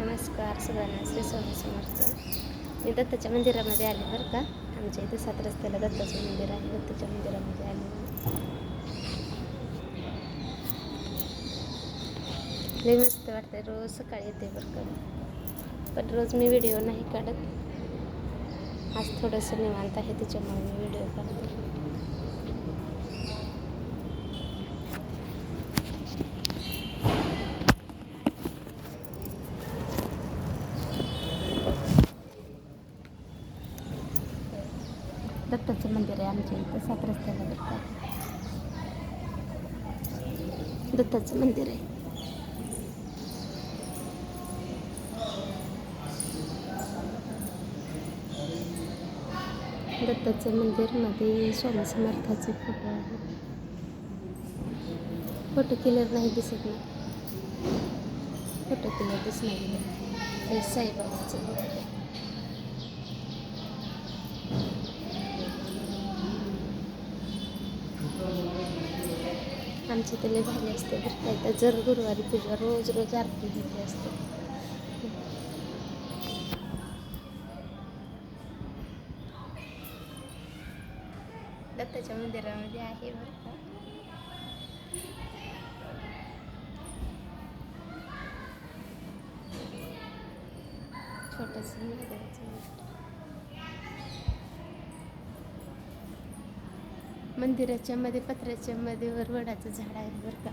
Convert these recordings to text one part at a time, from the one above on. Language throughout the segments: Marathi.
नमस्कार सगळ्यांना, श्री स्वामी समर्थ. मी दत्ताच्या मंदिरामध्ये आले बरं का. आमच्या इथे 7 रस्त्याला दत्ताचं मंदिर आहे. दत्ताच्या मंदिरामध्ये आले लई मस्त वाटतं. रोज सकाळी येते बरं का, पण रोज मी व्हिडिओ नाही काढत. आज थोडंसं निवांत आहे त्याच्यामुळे मी व्हिडिओ काढते. दत्ताचं मंदिर आहे आमच्या इथं 7 रस्त्याला बरं का. दत्ताचं मंदिर आहे. दत्ताचं मंदिरमध्ये स्वामी समर्थाचे फोटो आहे. फोटो क्लिअर नाही दिसत ना, फोटो क्लिअर दिसणार नाही. साईबाबाचं आमची इथे लई भारी असते बरं काय. तर जर गुरुवारी पूजा रोज आरती घेतली असते. दत्ताच्या मंदिरामध्ये आहे बरं का. छोटंसं मंदिराच्या मध्ये पत्र्याच्या मध्ये वडाचं झाड आहे बरं का.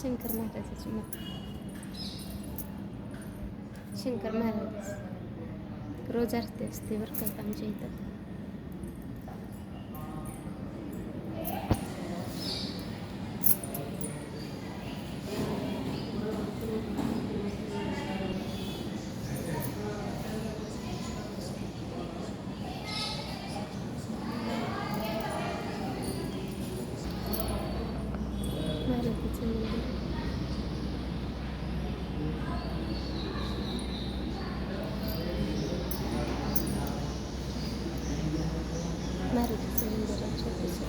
शंकर महाराजाची मूर्ती. शंकर महाराज रोज आरती असते बरं का आमच्या इथं. मारुतीचं मंदिर. मारुतीचं मंदिर आहे छोटंसं.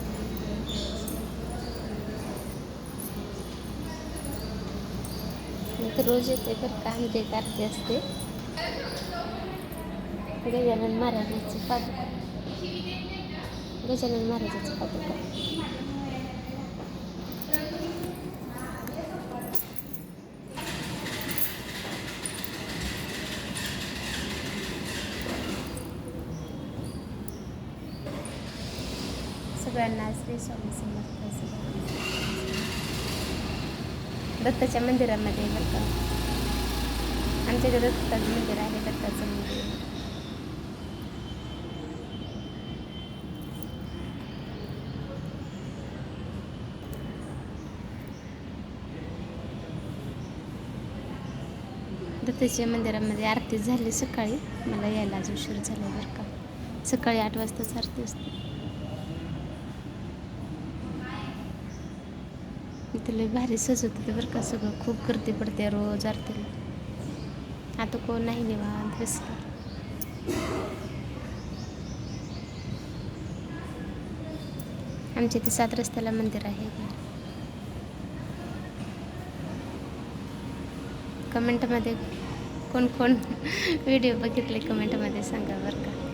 मी तर रोज येते बरं का. आमच्या इथे आरती असते. गजानन महाराजांचं पादुका. गजानन महाराजांचं पादुका. सगळ्यांना श्री स्वामी समर्थ. दत्ताच्या मंदिरामध्ये बरं का. आमच्या इथे दत्ताचं मंदिर आहे. दत्ताचं मंदिर दत्ताच्या मंदिरामध्ये आरती झाली सकाळी. मला यायला आज उशीर झाला बरं का. सकाळी 8 वाजताच आरती असते. इथं लई भारी सजवत होते बरं का. सगळं खूप गर्दी पडते रोज आरतीला. आता कोण नाही, निवांत बसलं. आमच्या इथे 7 रस्त्याला मंदिर आहे. कमेंटमध्ये कोण व्हिडिओ बघितले कमेंटमध्ये सांगा बरं का.